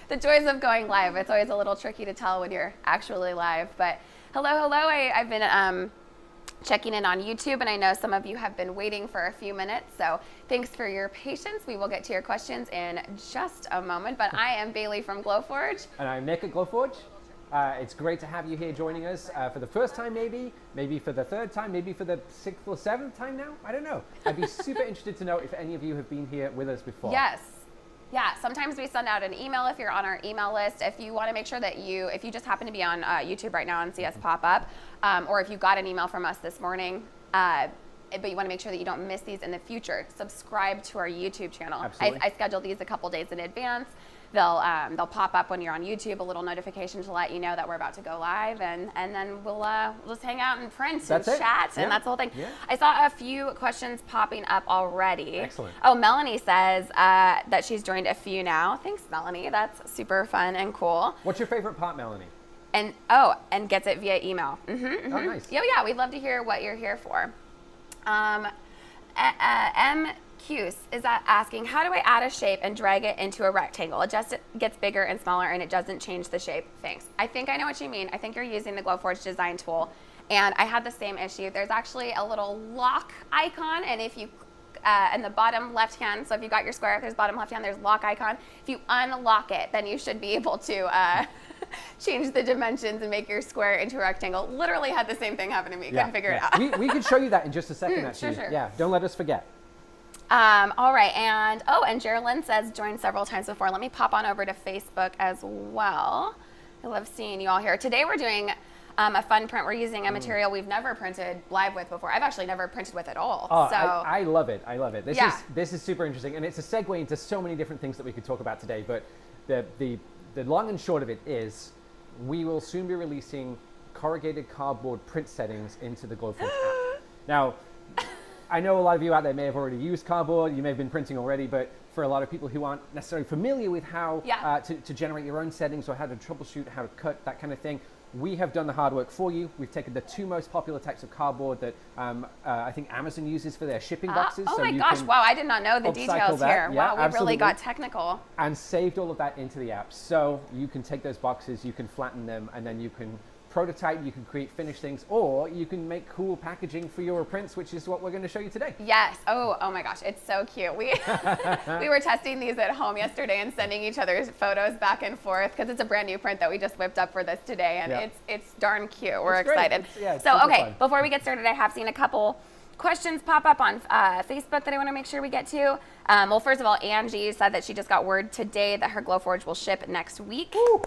the joys of going live. It's always a little tricky to tell when you're actually live. But hello. I've been checking in on YouTube, and I know some of you have been waiting for a few minutes. So thanks for your patience. We will get to your questions in just a moment. But I am Bailey from Glowforge. And I'm Nick at Glowforge. It's great to have you here joining us for the first time, maybe for the third time, maybe for the sixth or seventh time now. I don't know. I'd be super interested to know if any of you have been here with us before. Yes. Yeah, sometimes we send out an email if you're on our email list. If you want to make sure that if you just happen to be on YouTube right now and see us pop up, or if you got an email from us this morning, but you want to make sure that you don't miss these in the future, subscribe to our YouTube channel. Absolutely. I schedule these a couple days in advance. They'll pop up when you're on YouTube, a little notification to let you know that we're about to go live, and then we'll just hang out and print and chat, and that's the whole thing. Yeah. I saw a few questions popping up already. Excellent. Oh, Melanie says that she's joined a few now. Thanks, Melanie. That's super fun and cool. What's your favorite part, Melanie? And gets it via email. Mm-hmm. Oh, nice. Yeah, we'd love to hear what you're here for. Cuse is asking, how do I add a shape and drag it into a rectangle? It just gets bigger and smaller and it doesn't change the shape. Thanks. I think I know what you mean. I think you're using the Glowforge design tool, and I had the same issue. There's actually a little lock icon, and if you in the bottom left hand, so if you got your square, if there's bottom left hand, there's lock icon. If you unlock it, then you should be able to change the dimensions and make your square into a rectangle. Literally had the same thing happen to me. Couldn't figure it out. We can show you that in just a second, actually. Sure. Yeah, don't let us forget. All right, and Geraldine says joined several times before. Let me pop on over to Facebook as well. I love seeing you all here. Today we're doing a fun print. We're using a material we've never printed live with before. I've actually never printed with at all. Oh, so I love it. I love it. This is super interesting, and it's a segue into so many different things that we could talk about today. But the long and short of it is, we will soon be releasing corrugated cardboard print settings into the Glowforge app. Now, I know a lot of you out there may have already used cardboard, you may have been printing already, but for a lot of people who aren't necessarily familiar with how to generate your own settings or how to troubleshoot, how to cut, that kind of thing, we have done the hard work for you. We've taken the two most popular types of cardboard that I think Amazon uses for their shipping boxes. Oh my gosh, wow, I did not know the details here. Yeah, wow, we really got technical. And saved all of that into the app. So you can take those boxes, you can flatten them, and then you can prototype, you can create finished things, or you can make cool packaging for your prints, which is what we're going to show you today. Yes. Oh my gosh, it's so cute. We were testing these at home yesterday and sending each other's photos back and forth because it's a brand new print that we just whipped up for this today, and it's darn cute. We're excited. So okay, fun. Before we get started, I have seen a couple questions pop up on Facebook that I want to make sure we get to. Well, first of all, Angie said that she just got word today that her Glowforge will ship next week. Woo.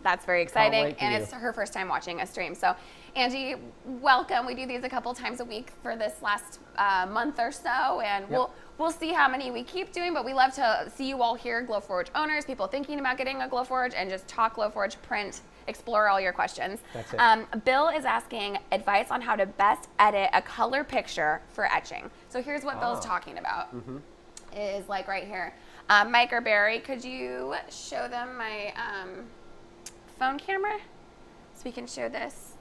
That's very exciting, and it's her first time watching a stream. So, Angie, welcome. We do these a couple times a week for this last month or so, and we'll see how many we keep doing. But we love to see you all here, Glowforge owners, people thinking about getting a Glowforge, and just talk Glowforge, print, explore all your questions. That's it. Bill is asking advice on how to best edit a color picture for etching. So here's what Bill's talking about. Is like right here. Mike or Barry, could you show them my phone camera so we can show this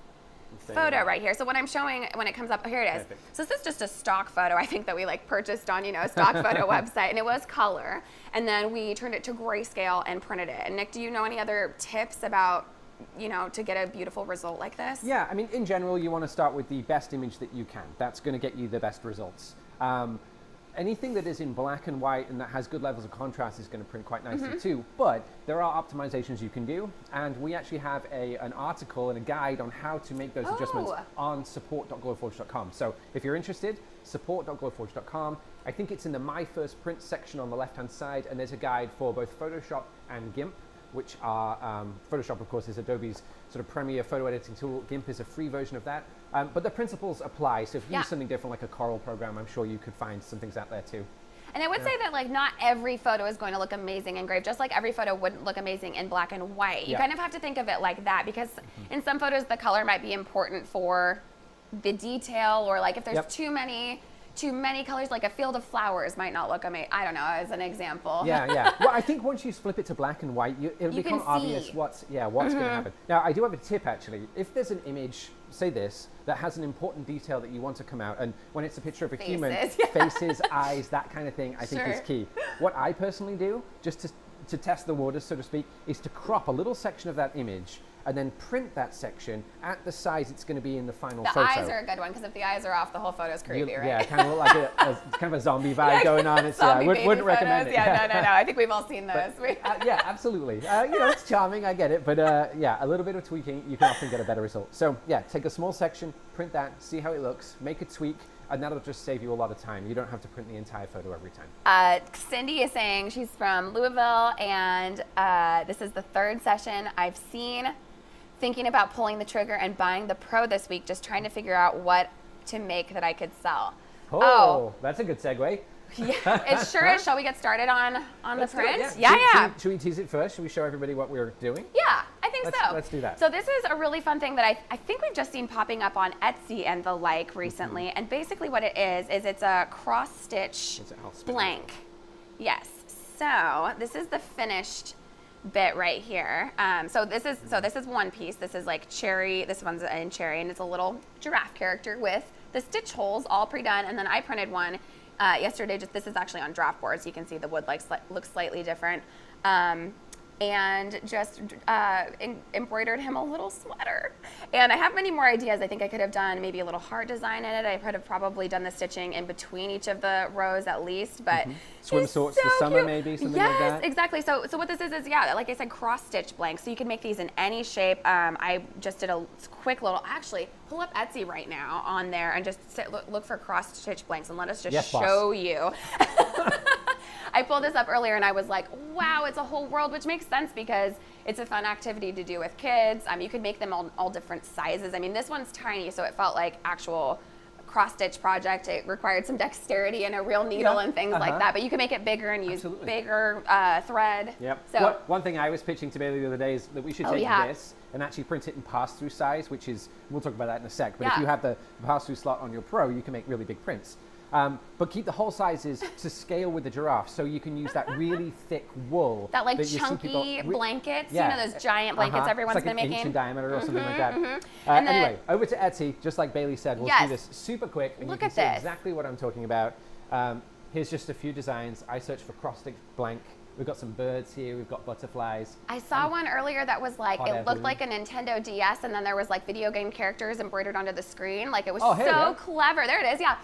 photo right here. So what I'm showing when it comes up, here it is. Perfect. So this is just a stock photo, I think, that we purchased on, a stock photo website, and it was color, and then we turned it to grayscale and printed it. And Nick, do you know any other tips about, to get a beautiful result like this? Yeah, I mean, in general, you want to start with the best image that you can. That's going to get you the best results. Anything that is in black and white and that has good levels of contrast is going to print quite nicely too, but there are optimizations you can do, and we actually have an article and a guide on how to make those adjustments on support.glowforge.com. So if you're interested, support.glowforge.com. I think it's in the My First Print section on the left-hand side, and there's a guide for both Photoshop and GIMP, which are, Photoshop, of course, is Adobe's sort of premier photo editing tool. GIMP is a free version of that. But the principles apply. So if you use something different like a Corel program, I'm sure you could find some things out there too. And I would say that not every photo is going to look amazing engraved, just like every photo wouldn't look amazing in black and white. You kind of have to think of it like that, because in some photos the color might be important for the detail, or if there's too many colors, like a field of flowers might not look amazing. I don't know, as an example. Yeah. Well, I think once you flip it to black and white, it'll become obvious what's going to happen. Now, I do have a tip, actually. If there's an image, say this, that has an important detail that you want to come out, and when it's a picture of a human, faces, eyes, that kind of thing, I think is key. What I personally do, just to to test the waters, so to speak, is to crop a little section of that image and then print that section at the size it's going to be in the final photo. The eyes are a good one, because if the eyes are off, the whole photo's creepy, right? Yeah, kind of look like kind of a zombie vibe going on. It's, I wouldn't recommend it. Yeah, no. I think we've all seen those. But, yeah, absolutely. It's charming, I get it. But yeah, a little bit of tweaking, you can often get a better result. So yeah, take a small section, print that, see how it looks, make a tweak, and that'll just save you a lot of time. You don't have to print the entire photo every time. Cindy is saying she's from Louisville, and this is the third session I've seen. Thinking about pulling the trigger and buying the Pro this week, just trying to figure out what to make that I could sell. Oh, that's a good segue. Yeah, it sure is. Shall we get started on the print? Yeah. Should we tease it first? Should we show everybody what we're doing? Yeah, I think so. Let's do that. So this is a really fun thing that I think we've just seen popping up on Etsy and the like recently. And basically what it is it's a cross-stitch blank. Yes. So this is the finished bit right here. So this is one piece. This is like cherry. This one's in cherry, and it's a little giraffe character with the stitch holes all pre-done. And then I printed one yesterday. This is actually on draft board, so you can see the wood looks slightly different. And just embroidered him a little sweater. And I have many more ideas. I think I could have done maybe a little heart design in it. I could have probably done the stitching in between each of the rows at least, but swim sorts for summer, maybe something like that. Yes, exactly. So what this is yeah, like I said, cross stitch blanks. So you can make these in any shape. I just did a quick little. Actually, pull up Etsy right now on there and just look for cross stitch blanks, and let us just show you. I pulled this up earlier and I was like, wow, it's a whole world, which makes sense because it's a fun activity to do with kids. You could make them all different sizes. I mean, this one's tiny, so it felt like actual cross-stitch project. It required some dexterity and a real needle and things like that, but you can make it bigger and use bigger thread. Yep. So one thing I was pitching to Bailey the other day is that we should take this and actually print it in pass-through size, which is, we'll talk about that in a sec, but if you have the pass-through slot on your Pro, you can make really big prints. But keep the whole sizes to scale with the giraffe, so you can use that really thick wool. That like chunky blankets, you know, those giant blankets everyone's been making. It's like an inch in diameter or something like that. Anyway, over to Etsy, just like Bailey said, we'll do this super quick, and you can see exactly what I'm talking about. Here's just a few designs. I searched for cross-stitch blank. We've got some birds here. We've got butterflies. I saw one earlier that was like, it looked like a Nintendo DS, and then there was like video game characters embroidered onto the screen. Like it was so clever. There it is, yeah.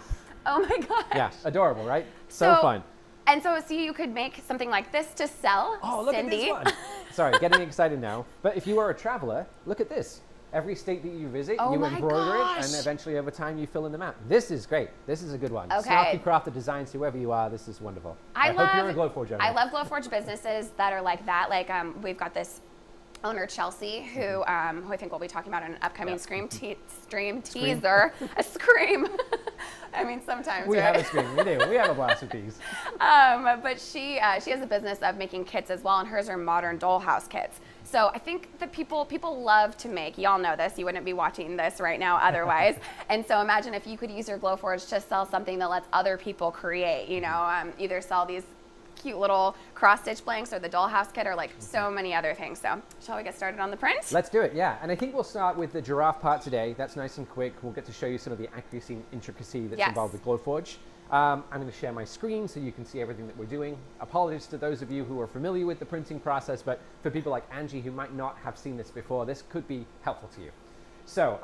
Oh my gosh. Yeah, adorable, right? So fun. And so you could make something like this to sell. Oh, look Cindy. at this one. Sorry, getting excited now. But if you are a traveler, look at this. Every state that you visit, you embroider it, and eventually over time you fill in the map. This is great. This is a good one. Okay. Snarky crafted designs, whoever you are, this is wonderful. I hope you're a Glowforge owner. I love Glowforge businesses that are like that. Like we've got this owner, Chelsea, who I think we'll be talking about in an upcoming stream teaser. A scream. I mean, sometimes, we have a scream. We do. We have a blast with these. But she has a business of making kits as well, and hers are modern dollhouse kits. So I think that people love to make. Y'all know this. You wouldn't be watching this right now otherwise. And so imagine if you could use your Glowforge to sell something that lets other people create. You know, either sell these cute little cross-stitch blanks or the dollhouse kit or like so many other things. So shall we get started on the print? Let's do it, yeah. And I think we'll start with the giraffe part today. That's nice and quick. We'll get to show you some of the accuracy and intricacy that's involved with Glowforge. I'm going to share my screen so you can see everything that we're doing. Apologies to those of you who are familiar with the printing process, but for people like Angie who might not have seen this before, this could be helpful to you. So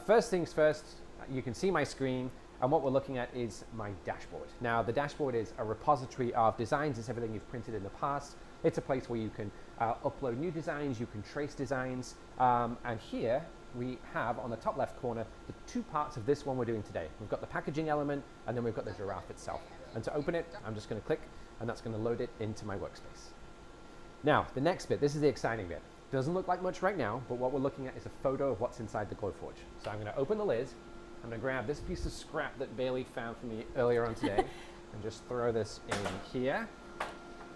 first things first, you can see my screen. And what we're looking at is my dashboard. Now, the dashboard is a repository of designs. It's everything you've printed in the past. It's a place where you can upload new designs, you can trace designs. And here we have, on the top left corner, the two parts of this one we're doing today. We've got the packaging element, and then we've got the giraffe itself. And to open it, I'm just going to click, and that's going to load it into my workspace. Now, the next bit, this is the exciting bit. Doesn't look like much right now, but what we're looking at is a photo of what's inside the Glowforge. So I'm going to open the lid. I'm going to grab this piece of scrap that Bailey found for me earlier on today and just throw this in here.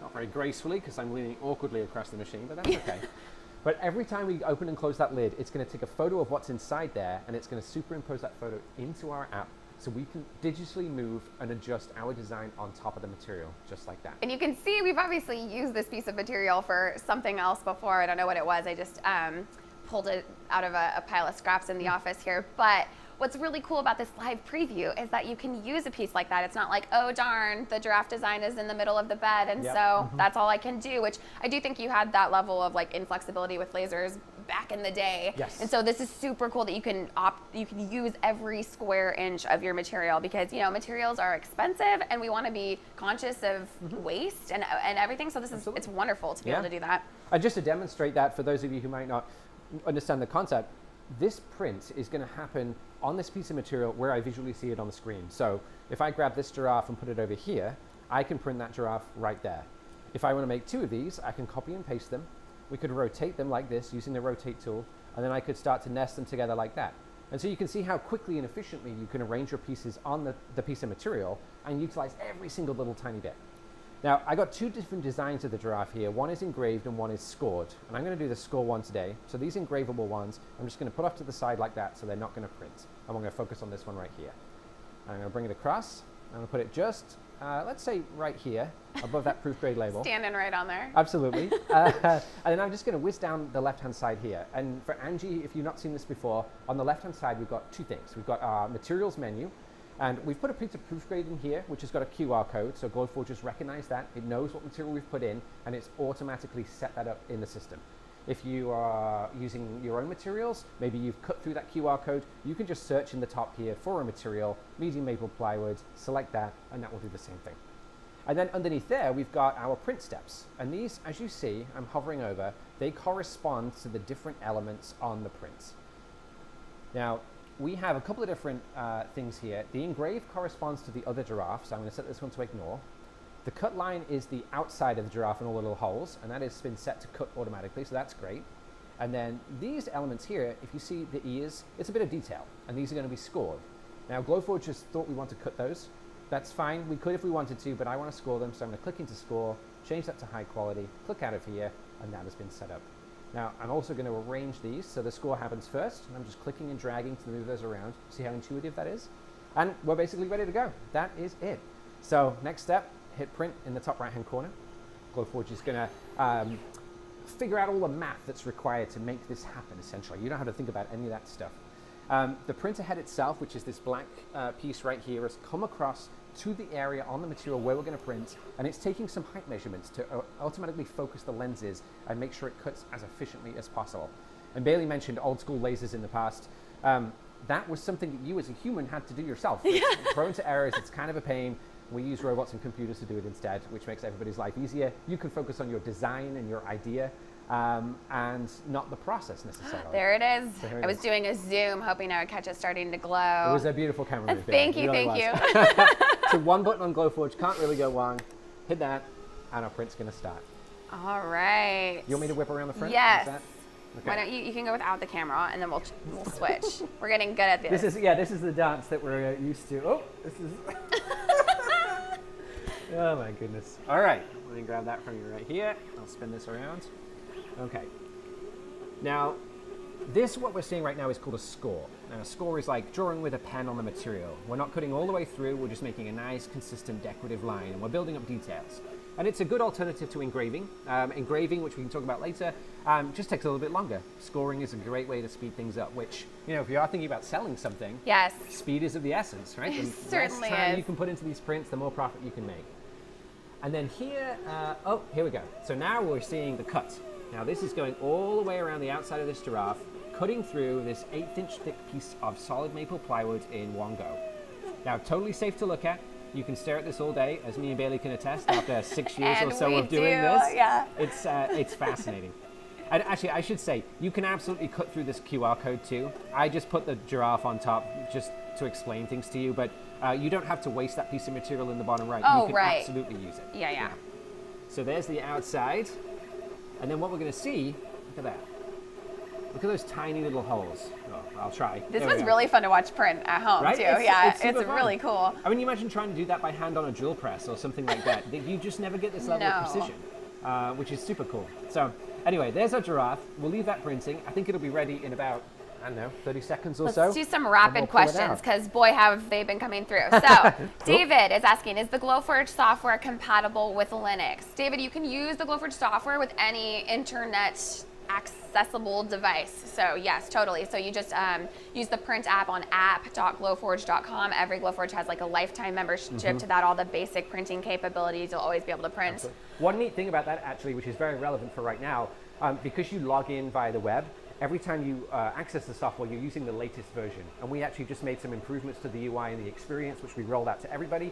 Not very gracefully because I'm leaning awkwardly across the machine, but that's okay. But every time we open and close that lid, it's going to take a photo of what's inside there, and it's going to superimpose that photo into our app so we can digitally move and adjust our design on top of the material, just like that. And you can see we've obviously used this piece of material for something else before. I don't know what it was. I just pulled it out of a pile of scraps in the office here. But what's really cool about this live preview is that you can use a piece like that. It's not like, oh darn, the giraffe design is in the middle of the bed, and so that's all I can do, which I do think you had that level of like inflexibility with lasers back in the day. Yes. And so this is super cool that you can use every square inch of your material, because you know materials are expensive and we want to be conscious of waste and everything. So this is it's wonderful to be able to do that. And just to demonstrate that for those of you who might not understand the concept, this print is going to happen on this piece of material where I visually see it on the screen. So if I grab this giraffe and put it over here, I can print that giraffe right there. If I want to make 2 of these, I can copy and paste them. We could rotate them like this using the rotate tool, and then I could start to nest them together like that. And so you can see how quickly and efficiently you can arrange your pieces on the piece of material and utilize every single little tiny bit. Now, I got 2 different designs of the giraffe here. One is engraved and one is scored. And I'm going to do the score one today. So these engravable ones, I'm just going to put off to the side like that so they're not going to print. And we're going to focus on this one right here. I'm going to bring it across. I'm going to put it just, let's say right here, above that proof grade label. Standing right on there. Absolutely. And then I'm just going to whiz down the left-hand side here. And for Angie, if you've not seen this before, on the left-hand side, we've got 2 things. We've got our materials menu. And we've put a piece of proof grade in here, which has got a QR code. So Glowforge just recognized that. It knows what material we've put in, and it's automatically set that up in the system. If you are using your own materials, maybe you've cut through that QR code, you can just search in the top here for a material, medium maple plywood, select that, and that will do the same thing. And then underneath there, we've got our print steps. And these, as you see, I'm hovering over, they correspond to the different elements on the prints. Now, we have a couple of different things here. The engrave corresponds to the other giraffe, so I'm going to set this one to ignore. The cut line is the outside of the giraffe and all the little holes, and that has been set to cut automatically, so that's great. And then these elements here, if you see the ears, it's a bit of detail, and these are going to be scored. Now, Glowforge just thought we want to cut those. That's fine, we could if we wanted to, but I want to score them, so I'm going to click into score, change that to high quality, click out of here, and that has been set up. Now, I'm also going to arrange these so the score happens first, and I'm just clicking and dragging to move those around. See how intuitive that is? And we're basically ready to go. That is it. So next step, hit print in the top right-hand corner. Glowforge is going to figure out all the math that's required to make this happen, essentially. You don't have to think about any of that stuff. The printer head itself, which is this black piece right here, has come across to the area on the material where we're going to print, and it's taking some height measurements to automatically focus the lenses and make sure it cuts as efficiently as possible. And Bailey mentioned old school lasers in the past. That was something that you as a human had to do yourself. It's prone to errors, it's kind of a pain. We use robots and computers to do it instead, which makes everybody's life easier. You can focus on your design and your idea, and not the process necessarily. There it is. So I was doing a zoom, hoping I would catch it starting to glow. It was a beautiful camera move. Thank you, thank you. So one button on Glowforge, can't really go wrong. Hit that, and our print's going to start. All right. You want me to whip around the front? Yes. Okay. Why don't you can go without the camera, and then we'll switch. We're getting good at this. This is the dance that we're used to. Oh, this is. Oh my goodness. All right, let me grab that from you right here. I'll spin this around. Okay. Now, what we're seeing right now is called a score. Now, a score is like drawing with a pen on the material. We're not cutting all the way through, we're just making a nice, consistent, decorative line, and we're building up details. And it's a good alternative to engraving. Engraving, which we can talk about later, just takes a little bit longer. Scoring is a great way to speed things up, which, you know, if you are thinking about selling something, yes, speed is of the essence, right? It The certainly less time is. you can put into these prints, the more profit you can make. And then here, here we go. So now we're seeing the cut. Now this is going all the way around the outside of this giraffe, cutting through this 1/8-inch thick piece of solid maple plywood in one go. Now, totally safe to look at. You can stare at this all day, as me and Bailey can attest after 6 years or so of doing this. Yeah. It's fascinating. And actually, I should say, you can absolutely cut through this QR code too. I just put the giraffe on top just to explain things to you, but you don't have to waste that piece of material in the bottom right. Oh, you can right. absolutely use it. Yeah. So there's the outside. And then what we're going to see, look at that. Look at those tiny little holes. Oh, I'll try. This was really fun to watch print at home, right? too. It's It's super really fun. cool. I mean, you imagine trying to do that by hand on a drill press or something like that. You just never get this level of precision, which is super cool. So anyway, there's our giraffe. We'll leave that printing. I think it'll be ready in about, I don't know, 30 seconds or so. Let's do some rapid questions, because boy, have they been coming through. So David is asking, is the Glowforge software compatible with Linux? David, you can use the Glowforge software with any internet accessible device. So yes, totally. So you just use the print app on app.glowforge.com. Every Glowforge has like a lifetime membership to that, all the basic printing capabilities. You'll always be able to print. Absolutely. One neat thing about that actually, which is very relevant for right now, because you log in via the web, every time you access the software, you're using the latest version. And we actually just made some improvements to the UI and the experience, which we rolled out to everybody.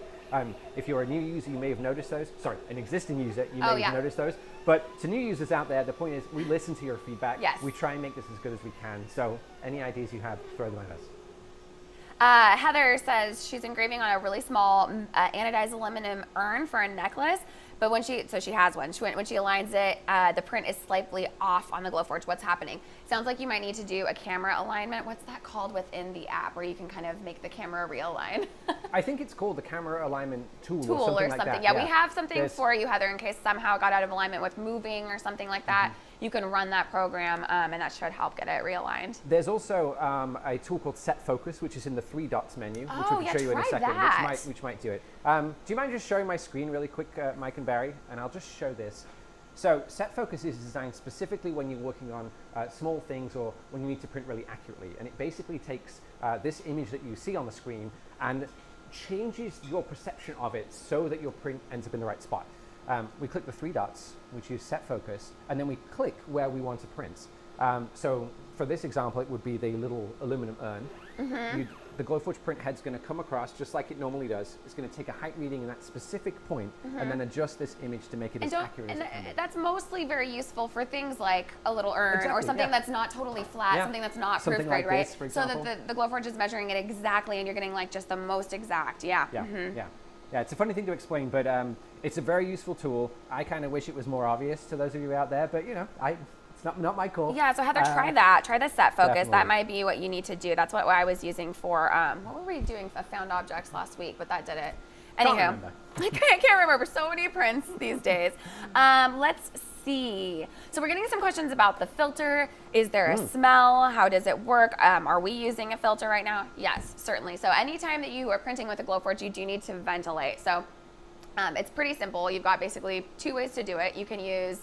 If you're a new user, you may have noticed those. Sorry, an existing user, you may have noticed those. But to new users out there, the point is we listen to your feedback. Yes. We try and make this as good as we can. So any ideas you have, throw them at us. Heather says she's engraving on a really small anodized aluminum urn for a necklace, but when she has one. When she aligns it, the print is slightly off on the Glowforge. What's happening? Sounds like you might need to do a camera alignment. What's that called within the app, where you can kind of make the camera realign? I think it's called the camera alignment tool or something. like that. Yeah, we have something for you, Heather, in case somehow it got out of alignment with moving or something like that. You can run that program, and that should help get it realigned. There's also a tool called Set Focus, which is in the 3 dots menu, which we can show you in a second, which might do it. Do you mind just showing my screen really quick, Mike and Barry? And I'll just show this. So Set Focus is designed specifically when you're working on small things or when you need to print really accurately. And it basically takes this image that you see on the screen and changes your perception of it so that your print ends up in the right spot. We click the 3 dots, we choose Set Focus, and then we click where we want to print. So for this example, it would be the little aluminum urn. The Glowforge print head's going to come across just like it normally does. It's going to take a height reading in that specific point and then adjust this image to make it as accurate as it can be. That's mostly very useful for things like a little urn or something that's not totally flat, something that's not proofread, like right? This, so that the Glowforge is measuring it exactly and you're getting like just the most exact. Yeah, it's a funny thing to explain, but it's a very useful tool. I kind of wish it was more obvious to those of you out there, but you know, it's not my call. Yeah, so Heather, try that. Try the Set Focus. Definitely. That might be what you need to do. That's what I was using for, what were we doing for found objects last week, but that did it. Anywho, I can't remember. So many prints these days. Let's see. So we're getting some questions about the filter. Is there a smell? How does it work? Are we using a filter right now? Yes, certainly. So anytime that you are printing with a Glowforge, you do need to ventilate. So it's pretty simple. You've got basically 2 ways to do it. You can use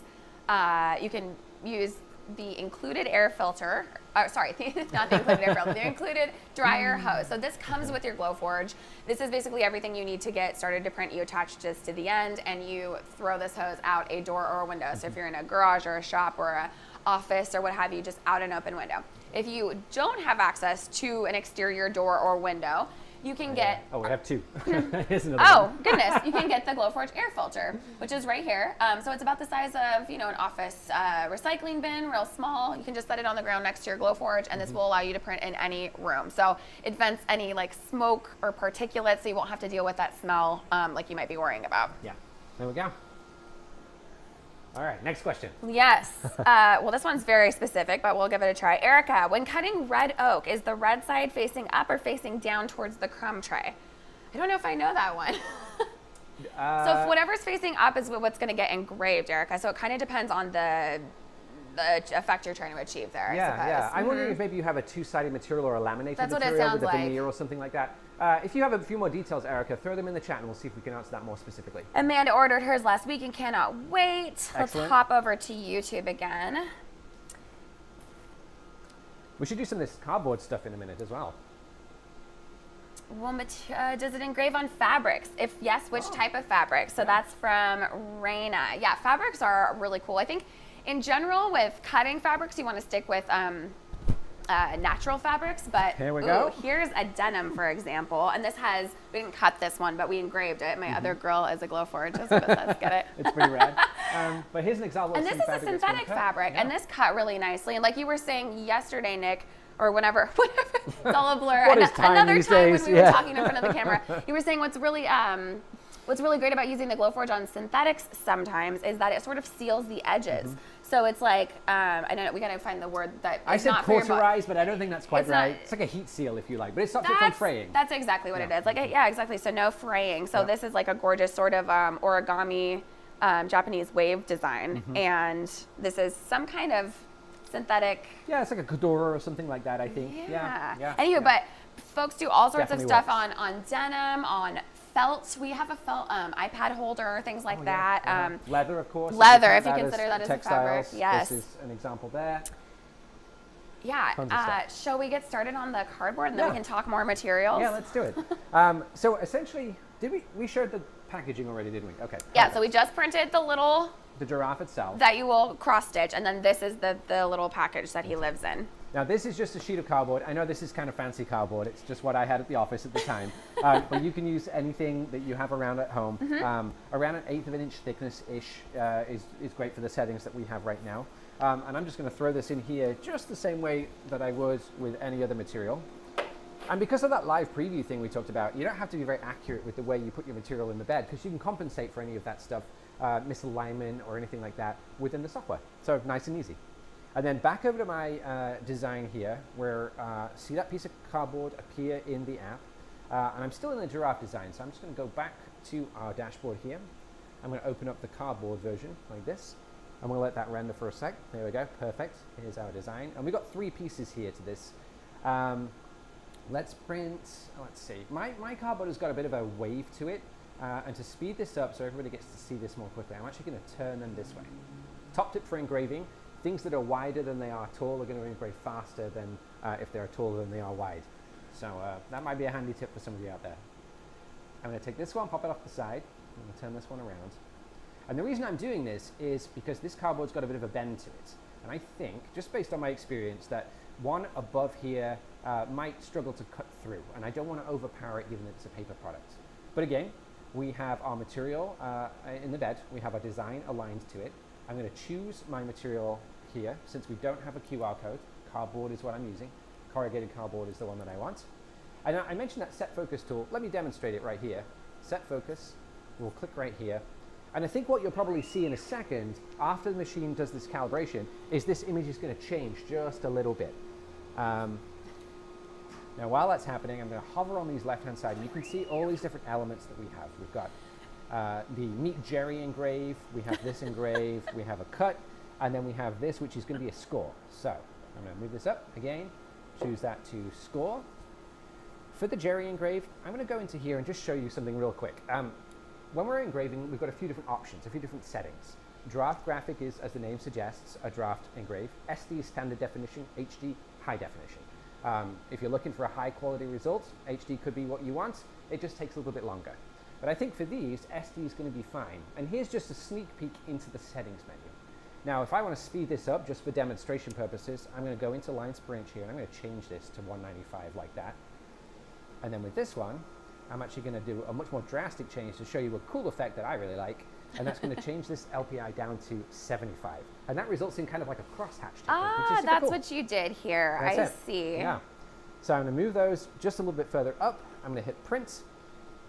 the included air filter, sorry, not the included air filter, the included dryer hose. So this comes with your Glowforge. This is basically everything you need to get started to print. You attach this to the end and you throw this hose out a door or a window. So if you're in a garage or a shop or an office or what have you, just out an open window. If you don't have access to an exterior door or window, you can get... Oh, we have 2. Here's another one. Goodness. You can get the Glowforge air filter, which is right here. So it's about the size of, an office recycling bin, real small. You can just set it on the ground next to your Glowforge, and this will allow you to print in any room. So it vents any like smoke or particulates, so you won't have to deal with that smell like you might be worrying about. Yeah. There we go. All right, next question. Yes. Well, this one's very specific, but we'll give it a try. Erica, when cutting red oak, is the red side facing up or facing down towards the crumb tray? I don't know if I know that one. So if whatever's facing up is what's going to get engraved, Erica. So it kind of depends on the effect you're trying to achieve there, I suppose. Yeah. I'm wondering if maybe you have a 2-sided material or a laminated material with a veneer or something like that. If you have a few more details, Erica, throw them in the chat and we'll see if we can answer that more specifically. Amanda ordered hers last week and cannot wait. Excellent. Let's hop over to YouTube again. We should do some of this cardboard stuff in a minute as well. Well, does it engrave on fabrics? If yes, which type of fabric? So that's from Raina. Yeah, fabrics are really cool. I think in general with cutting fabrics, you want to stick with natural fabrics, but here we go. Here's a denim, for example, and this has, we didn't cut this one, but we engraved it. My other girl is a Glowforge. That's what it says. Get it? It's pretty rad. But here's an example of and this is a synthetic fabric, and this cut really nicely. And like you were saying yesterday, Nick, or whenever, it's all a blur. What is time Another these time days? when we were talking in front of the camera, you were saying what's really great about using the Glowforge on synthetics sometimes is that it sort of seals the edges. So it's like, I don't know, we gotta find the word that I said not cauterize, but I don't think that's quite right. It's like a heat seal, if you like, but it stops it from fraying. That's exactly what it is. Like, yeah, exactly. So no fraying. So this is like a gorgeous sort of origami Japanese wave design, and this is some kind of synthetic. Yeah, it's like a Kudora or something like that, I think. Yeah. Anyway, but folks do all sorts of stuff Definitely on denim, on felt. We have a felt iPad holder, things like that. Yeah. Leather, of course. Leather, if you consider that as a fabric. Yes. This is an example there. Yeah. Shall we get started on the cardboard and then we can talk more materials? Yeah, let's do it. So essentially, we showed the packaging already, didn't we? Okay. Yeah, so we just printed the giraffe itself. That you will cross stitch, and then this is the little package that he lives in. Now this is just a sheet of cardboard. I know this is kind of fancy cardboard. It's just what I had at the office at the time. But you can use anything that you have around at home. Around an 1/8 of an inch thickness-ish is great for the settings that we have right now. And I'm just going to throw this in here just the same way that I would with any other material. And because of that live preview thing we talked about, you don't have to be very accurate with the way you put your material in the bed, because you can compensate for any of that stuff, misalignment or anything like that within the software. So nice and easy. And then back over to my design here, where see that piece of cardboard appear in the app. And I'm still in the giraffe design, so I'm just going to go back to our dashboard here. I'm going to open up the cardboard version like this. I'm going to let that render for a sec. There we go, perfect. Here's our design. And we've got 3 pieces here to this. Let's print, let's see. My cardboard has got a bit of a wave to it. And to speed this up so everybody gets to see this more quickly, I'm actually going to turn them this way. Top tip for engraving. Things that are wider than they are tall are going to engrave faster than if they're taller than they are wide. So that might be a handy tip for somebody out there. I'm going to take this one, pop it off the side. I'm going to turn this one around. And the reason I'm doing this is because this cardboard's got a bit of a bend to it. And I think, just based on my experience, that one above here might struggle to cut through. And I don't want to overpower it given that it's a paper product. But again, we have our material in the bed. We have our design aligned to it. I'm going to choose my material here. Since we don't have a QR code, cardboard is what I'm using. Corrugated cardboard is the one that I want. And I mentioned that set focus tool. Let me demonstrate it right here. Set focus. We'll click right here. And I think what you'll probably see in a second, after the machine does this calibration, is this image is going to change just a little bit. Now, while that's happening, I'm going to hover on these left-hand side, and you can see all these different elements that we have. We've got the Meet Jerry engrave, we have this engrave, we have a cut, and then we have this, which is going to be a score. So I'm going to move this up again, choose that to score. For the Jerry engrave, I'm going to go into here and just show you something real quick. When we're engraving, we've got a few different options, a few different settings. Draft graphic is, as the name suggests, a draft engrave. SD is standard definition, HD high definition. If you're looking for a high quality result, HD could be what you want. It just takes a little bit longer. But I think for these, SD is going to be fine. And here's just a sneak peek into the settings menu. Now, if I want to speed this up just for demonstration purposes, I'm going to go into Lines per inch here, and I'm going to change this to 195 like that. And then with this one, I'm actually going to do a much more drastic change to show you a cool effect that I really like. And that's going to change this LPI down to 75. And that results in kind of like a crosshatch technique, which is super that's cool. what you did here. That's I see. Yeah. So I'm going to move those just a little bit further up. I'm going to hit print.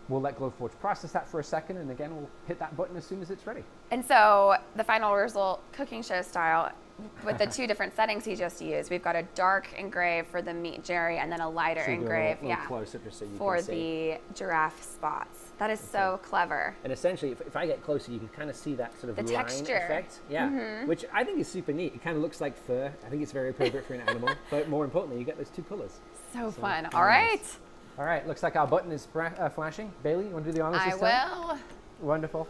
We'll let Glowforge process that for a second, and again, we'll hit that button as soon as it's ready. And so the final result, cooking show style, with the 2 different settings he just used. We've got a dark engrave for the Meet Jerry, and then a lighter engrave closer just so you for can see. the giraffe spots. That is so clever. And essentially, if I get closer, you can kind of see that sort of the line texture effect. Yeah, which I think is super neat. It kind of looks like fur. I think it's very appropriate for an animal. But more importantly, you get those 2 colors. So fun. All right. Nice. All right, looks like our button is flashing. Bailey, you want to do the honors this time? I will. Wonderful.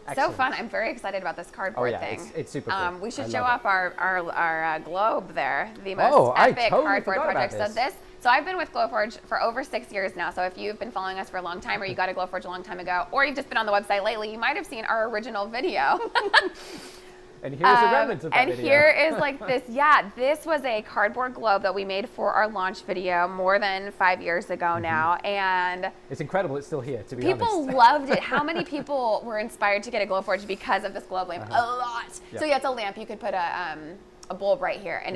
Excellent. So fun. I'm very excited about this cardboard thing. It's super cool. We should show off our globe there, the most epic cardboard project. So I've been with Glowforge for over 6 years now. So if you've been following us for a long time, or you got a Glowforge a long time ago, or you've just been on the website lately, you might have seen our original video. And here's a remnant of that video. And here is like this, this was a cardboard globe that we made for our launch video more than 5 years ago now. And it's incredible it's still here, to be honest. People loved it. How many people were inspired to get a Glowforge because of this globe lamp? A lot. Yep. So yeah, it's a lamp. You could put a bulb right here, and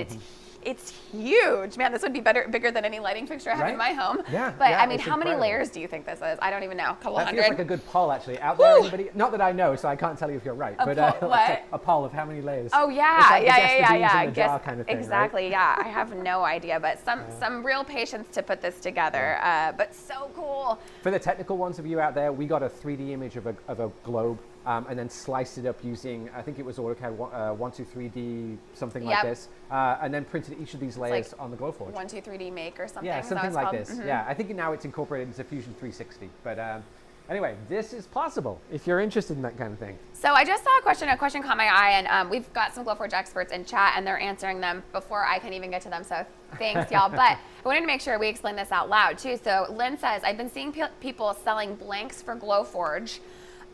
it's huge. Man, this would be bigger than any lighting fixture I have in my home. Yeah. But I mean, how many layers do you think this is? I don't even know. A couple hundred? That feels like a good poll, actually. Out there, anybody? Not that I know, so I can't tell you if you're right. A poll of how many layers. Oh, yeah. Yeah. Kind of thing, exactly, right? Yeah. I have no idea, but some real patience to put this together. But so cool. For the technical ones of you out there, we got a 3D image of a globe and then sliced it up using, I think it was AutoCAD 123D, something like Yep. this, and then printed each of these layers on the Glowforge. 123D make or something. Yeah, is that something what like it's this. called? Yeah, I think now it's incorporated into Fusion 360. But anyway, this is possible if you're interested in that kind of thing. So I just saw a question caught my eye, and we've got some Glowforge experts in chat, and they're answering them before I can even get to them. So thanks, y'all. But I wanted to make sure we explain this out loud too. So Lynn says, I've been seeing people selling blanks for Glowforge.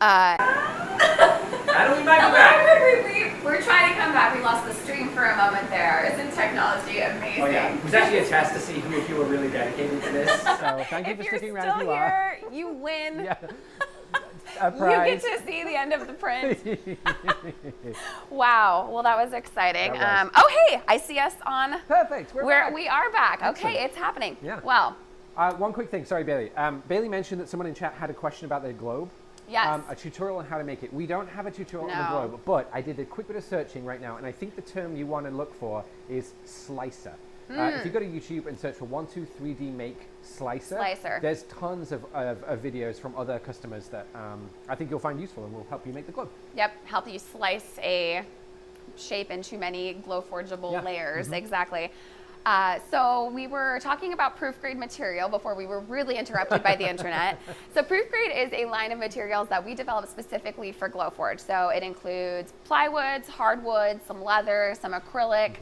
How do we make it back? We're trying to come back. We lost the stream for a moment there. Isn't technology amazing? Oh yeah, it was actually a test to see if you were really dedicated to this. So thank you for sticking around. If you're still here, you win. Yeah. A prize. You get to see the end of the print. Wow. Well, that was exciting. That was. Oh, hey, I see us on. Perfect. We're back. We are back. Excellent. Okay, it's happening. Yeah. Well. One quick thing. Sorry, Bailey. Bailey mentioned that someone in chat had a question about their globe. Yes. A tutorial on how to make it. We don't have a tutorial on the No. globe, but I did a quick bit of searching right now, and I think the term you want to look for is slicer. If you go to YouTube and search for 123D make slicer, there's tons of videos from other customers that I think you'll find useful and will help you make the globe. Yep. Help you slice a shape into many Glowforgeable layers. Exactly. So we were talking about proof-grade material before we were really interrupted by the internet. So proof-grade is a line of materials that we developed specifically for Glowforge. So it includes plywoods, hardwoods, some leather, some acrylic,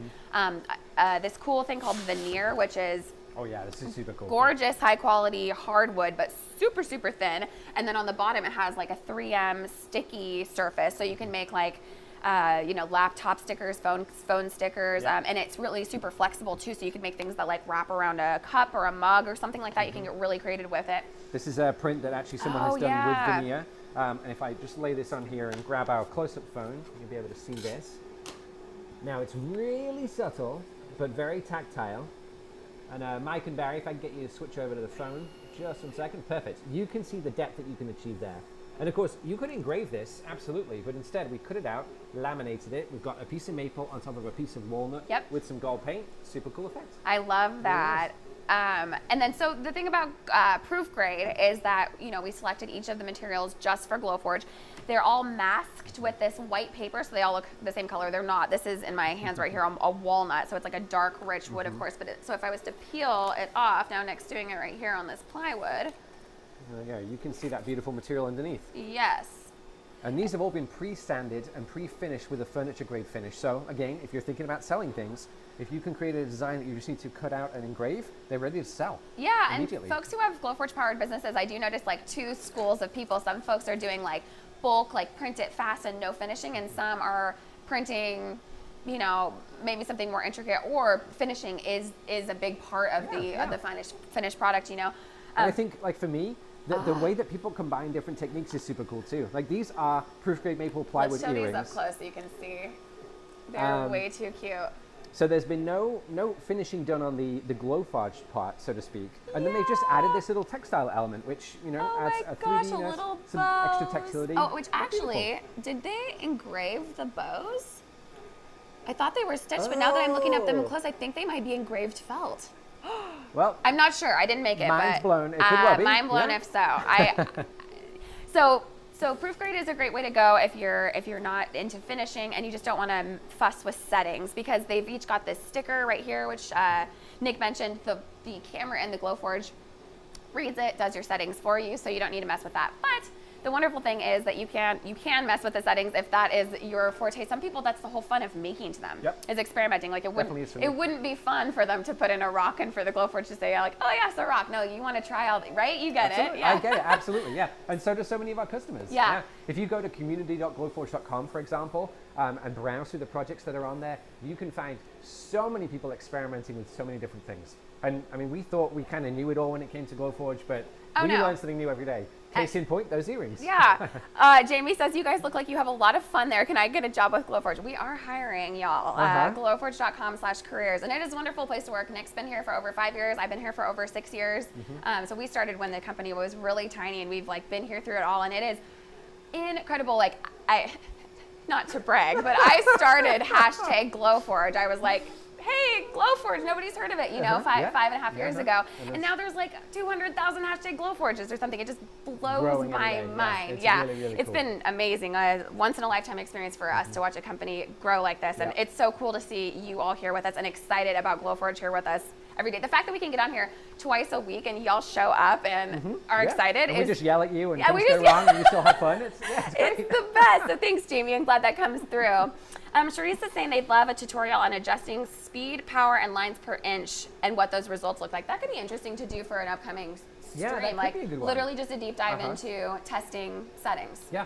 this cool thing called veneer, which is oh yeah, this is super cool. Gorgeous, high-quality hardwood, but super, super thin. And then on the bottom, it has like a 3M sticky surface, so you can make like laptop stickers, phone stickers, and it's really super flexible too, so you can make things that like wrap around a cup or a mug or something like that. You can get really creative with it. This is a print that actually someone has done with veneer. And if I just lay this on here and grab our close-up phone, you'll be able to see this. Now it's really subtle, but very tactile. And Mike and Barry, if I can get you to switch over to the phone, just 1 second. Perfect. You can see the depth that you can achieve there. And of course, you could engrave this, absolutely, but instead we cut it out, laminated it. We've got a piece of maple on top of a piece of walnut with some gold paint. Super cool effect. I love that. And then so the thing about proof grade is that, we selected each of the materials just for Glowforge. They're all masked with this white paper, so they all look the same color. They're not. This is in my hands right here, a walnut, so it's like a dark, rich wood, of course. But so if I was to peel it off, now Nick's doing it right here on this plywood. There you go. You can see that beautiful material underneath. Yes. And these have all been pre-sanded and pre-finished with a furniture grade finish. So again, if you're thinking about selling things, if you can create a design that you just need to cut out and engrave, they're ready to sell. Yeah, and folks who have Glowforge powered businesses, I do notice like two schools of people. Some folks are doing like bulk, like print it fast and no finishing, and some are printing, maybe something more intricate, or finishing is a big part of the finished product. And I think, like for me, the way that people combine different techniques is super cool too. Like these are proof grade maple plywood earrings. Let's show earrings. these up close so you can see. They're way too cute. So there's been no finishing done on the Glowforge part, so to speak. And then they just added this little textile element, which, adds a 3D-ness, some extra textility. Oh, which actually, did they engrave the bows? I thought they were stitched, but now that I'm looking at them close, I think they might be engraved felt. Well, I'm not sure. I didn't make it. Mind's blown. It could well be. Mind blown if so. So proof grade is a great way to go if you're not into finishing and you just don't want to fuss with settings, because they've each got this sticker right here, which Nick mentioned. The camera in the Glowforge reads it, does your settings for you, so you don't need to mess with that. But the wonderful thing is that you can mess with the settings if that is your forte. Some people, that's the whole fun of making to them, is experimenting. Like it wouldn't be fun for them to put in a rock and for the Glowforge to say like, oh yes, a rock. No, you want to try all right? You get absolutely. it. Yeah. I get it, absolutely, yeah. And so do so many of our customers. Yeah. If you go to community.glowforge.com, for example, and browse through the projects that are on there, you can find so many people experimenting with so many different things. And I mean, we thought we kind of knew it all when it came to Glowforge, but we learn something new every day. Case in point, those earrings. Yeah. Jamie says, you guys look like you have a lot of fun there. Can I get a job with Glowforge? We are hiring, y'all. Glowforge.com/careers. And it is a wonderful place to work. Nick's been here for over 5 years. I've been here for over 6 years. So we started when the company was really tiny, and we've been here through it all. And it is incredible. Not to brag, but I started #Glowforge. I was like, hey, Glowforge, nobody's heard of it, you know, five and a half years ago. And now there's like 200,000 hashtag Glowforges or something. It just blows my mind. Yeah, it's really, really it's cool. been amazing. A once in a lifetime experience for us to watch a company grow like this. And it's so cool to see you all here with us and excited about Glowforge here with us every day. The fact that we can get on here twice a week and y'all show up and are excited. And we just yell at you and things we go wrong and you still have fun. It's great. It's the best. So thanks, Jamie. I'm glad that comes through. Charisse is saying they'd love a tutorial on adjusting speed, power, and lines per inch and what those results look like. That could be interesting to do for an upcoming stream. That like could be a good one. literally just a deep dive into testing settings. Yeah.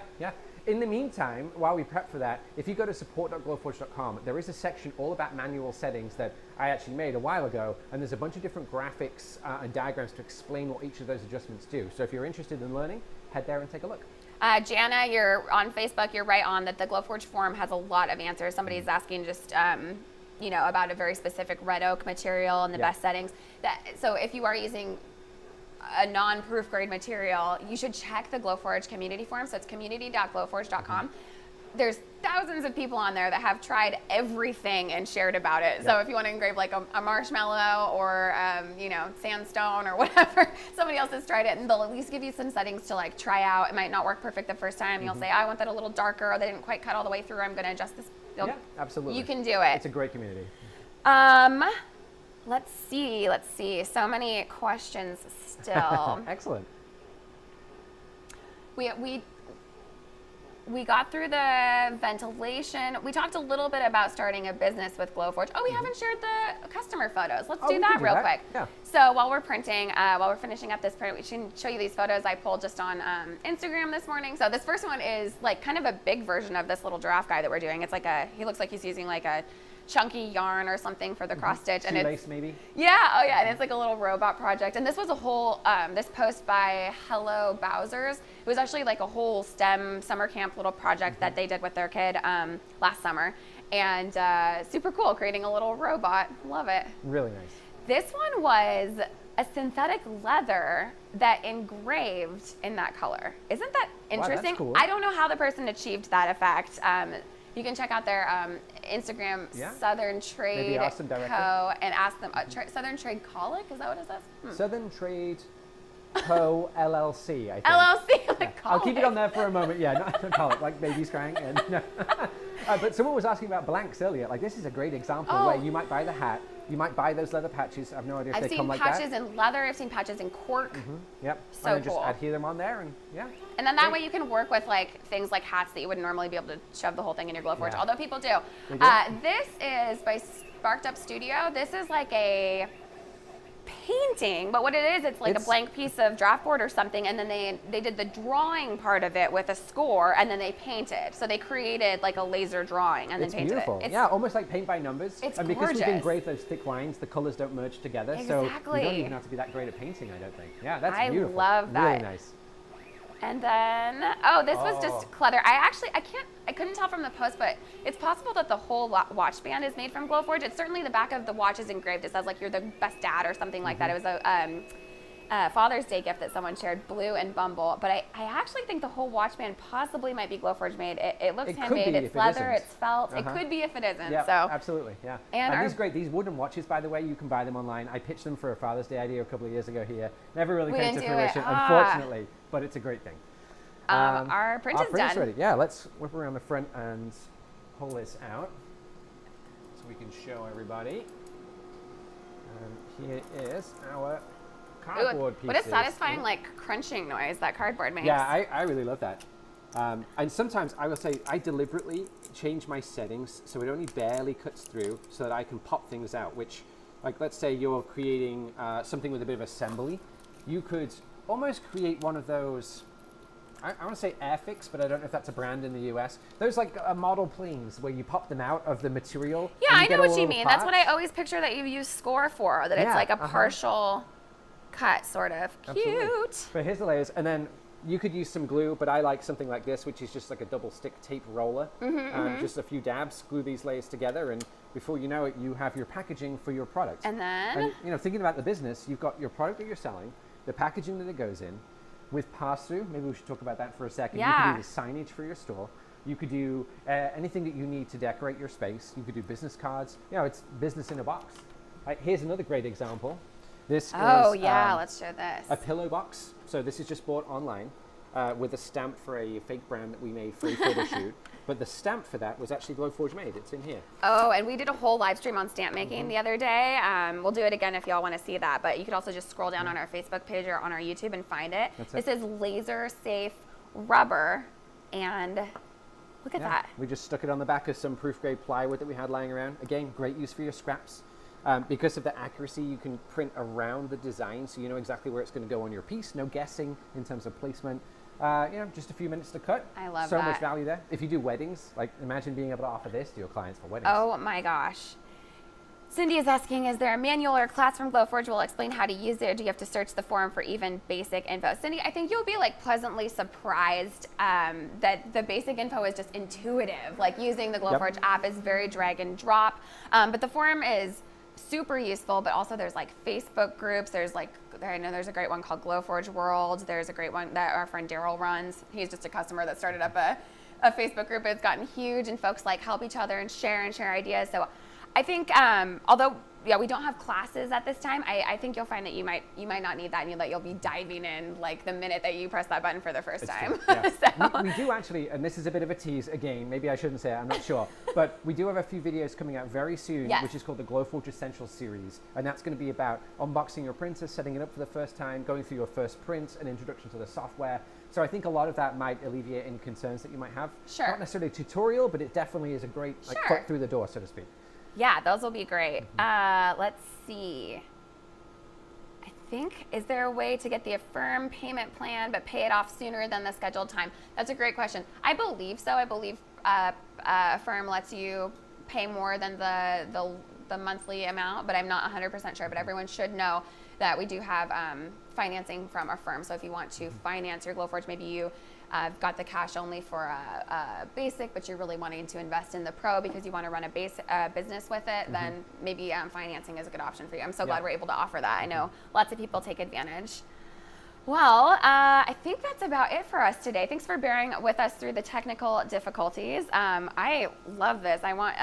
In the meantime, while we prep for that, if you go to support.glowforge.com, there is a section all about manual settings that I actually made a while ago, and there's a bunch of different graphics and diagrams to explain what each of those adjustments do. So if you're interested in learning, head there and take a look. Jana, you're on Facebook. You're right on that the Glowforge forum has a lot of answers. Somebody's asking just, you know, about a very specific red oak material and the best settings. So if you are using a non-proof grade material, you should check the Glowforge community forum. So it's community.glowforge.com. There's thousands of people on there that have tried everything and shared about it. So if you want to engrave like a marshmallow or you know, sandstone or whatever, somebody else has tried it, and they'll at least give you some settings to like try out. It might not work perfect the first time. You'll say, I want that a little darker, or they didn't quite cut all the way through. I'm going to adjust this. Yeah, absolutely. You can do it. It's a great community. Let's see. So many questions still. Excellent. We got through the ventilation. We talked a little bit about starting a business with Glowforge. Oh, we haven't shared the customer photos. Let's do that real quick. Yeah. So while we're printing, while we're finishing up this print, we should show you these photos I pulled just on Instagram this morning. So this first one is like kind of a big version of this little giraffe guy that we're doing. It's like he looks like he's using like a chunky yarn or something for the cross stitch, and Shoelace, maybe. Yeah, and it's like a little robot project. And this was a whole this post by Hello Bowsers. It was actually like a whole STEM summer camp little project that they did with their kid last summer, and super cool, creating a little robot. Love it. Really nice. This one was a synthetic leather that engraved in that color. Isn't that interesting? Wow, that's cool. I don't know how the person achieved that effect. You can check out their Instagram, Southern Trade Co. and ask them, Southern Trade Colic, is that what it says? Southern Trade Co. LLC, I think. LLC, like I'll keep it on there for a moment. Yeah, not colic, like babies crying. And, no. But someone was asking about blanks earlier. Like, this is a great example where you might buy the hat, you might buy those leather patches. I have no idea if they come like that. I've seen patches in leather. I've seen patches in cork. Yep. So and then cool. just adhere them on there, and And then that way you can work with like things like hats that you wouldn't normally be able to shove the whole thing in your Glowforge. Although people do. This is by Sparked Up Studio. This is like a painting, but what it is, it's like a blank piece of draft board or something, and then they did the drawing part of it with a score, and then they painted. So they created like a laser drawing and then painted beautiful. it. It's yeah, almost like paint by numbers. It's and because we've engraved those thick lines, the colors don't merge together. Exactly. So you don't even have to be that great at painting, I don't think. Yeah, that's beautiful. I love that. Really nice. And then, this was just clutter. I couldn't tell from the post, but it's possible that the whole watch band is made from Glowforge. It's certainly the back of the watch is engraved. It says like, you're the best dad or something like that. It was a Father's Day gift that someone shared, Blue and Bumble. But I actually think the whole watch band possibly might be Glowforge made. It looks handmade, it's leather, it's felt. It could be if it isn't. Yeah, so. absolutely, yeah. And these great, these wooden watches, by the way, you can buy them online. I pitched them for a Father's Day idea a couple of years ago here. Never really came to fruition, unfortunately, but it's a great thing. Our print is done. Ready. Yeah, let's whip around the front and pull this out so we can show everybody. Here is our cardboard pieces. What a satisfying like crunching noise that cardboard makes. Yeah, I really love that. And sometimes I will say I deliberately change my settings so it only barely cuts through so that I can pop things out, which, like, let's say you're creating something with a bit of assembly. You could almost create one of those, I want to say Airfix, but I don't know if that's a brand in the US. Those like model planes where you pop them out of the material. Yeah, I know what you mean. That's what I always picture that you use score for, that it's like a partial cut, sort of. Cute. Absolutely. But here's the layers, and then you could use some glue, but I like something like this, which is just like a double stick tape roller. Just a few dabs, glue these layers together, and before you know it, you have your packaging for your product. And then? And, thinking about the business, you've got your product that you're selling, the packaging that it goes in, with pass-through. Maybe we should talk about that for a second. Yeah. You can do the signage for your store. You could do anything that you need to decorate your space. You could do business cards. You know, it's business in a box. Here's another great example. This is let's show this. a pillow box. So this is just bought online with a stamp for a fake brand that we made for a photo shoot. But the stamp for that was actually Glowforge made. It's in here. Oh, and we did a whole live stream on stamp making the other day. We'll do it again if y'all want to see that. But you could also just scroll down on our Facebook page or on our YouTube and find it. This is laser safe rubber, and look at that. We just stuck it on the back of some proof grade plywood that we had lying around. Again, great use for your scraps. Because of the accuracy, you can print around the design, so you know exactly where it's going to go on your piece. No guessing in terms of placement. Just a few minutes to cut. I love so that. much value there. If you do weddings, like imagine being able to offer this to your clients for weddings. Oh my gosh. Cindy is asking, is there a manual or class from Glowforge will explain how to use it, or do you have to search the forum for even basic info? Cindy, I think you'll be like pleasantly surprised that the basic info is just intuitive. Like using the Glowforge app is very drag and drop, but the forum is super useful. But also there's like Facebook groups. There's like, I know there's a great one called Glowforge World. There's a great one that our friend Daryl runs. He's just a customer that started up a Facebook group. It's gotten huge, and folks like help each other and share ideas. So I think, although we don't have classes at this time, I think you'll find that you might not need that, and that you'll be diving in like the minute that you press that button for the first time. Yeah. So. we do actually, and this is a bit of a tease again, maybe I shouldn't say it, I'm not sure, but we do have a few videos coming out very soon, which is called the Glowforge Essentials series, and that's going to be about unboxing your printer, setting it up for the first time, going through your first print, an introduction to the software. So I think a lot of that might alleviate any concerns that you might have. Sure. Not necessarily a tutorial, but it definitely is a great foot through the door, so to speak. Yeah, those will be great. Let's see. I think, is there a way to get the Affirm payment plan but pay it off sooner than the scheduled time? That's a great question. I believe so. I believe Affirm lets you pay more than the monthly amount, but I'm not 100% sure. But everyone should know that we do have financing from Affirm. So if you want to finance your Glowforge, maybe you got the cash only for a basic, but you're really wanting to invest in the pro because you want to run a business with it, then maybe financing is a good option for you. I'm so glad we're able to offer that. I know lots of people take advantage. Well, I think that's about it for us today. Thanks for bearing with us through the technical difficulties. I love this. I want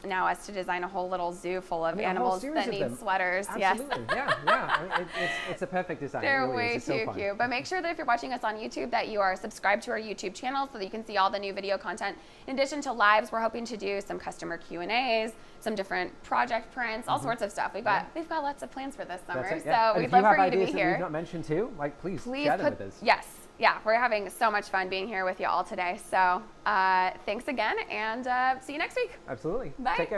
now us to design a whole little zoo full of animals that need sweaters. Absolutely, yes. yeah. It's a perfect design. They're really way too cute. But make sure that if you're watching us on YouTube that you are subscribed to our YouTube channel so that you can see all the new video content. In addition to lives, we're hoping to do some customer Q&As, some different project prints, all sorts of stuff. We've got lots of plans for this summer, so we'd love for you to be here. We've not mentioned too, please share them with us. Yes, we're having so much fun being here with you all today. So thanks again, and see you next week. Absolutely. Bye. Take care.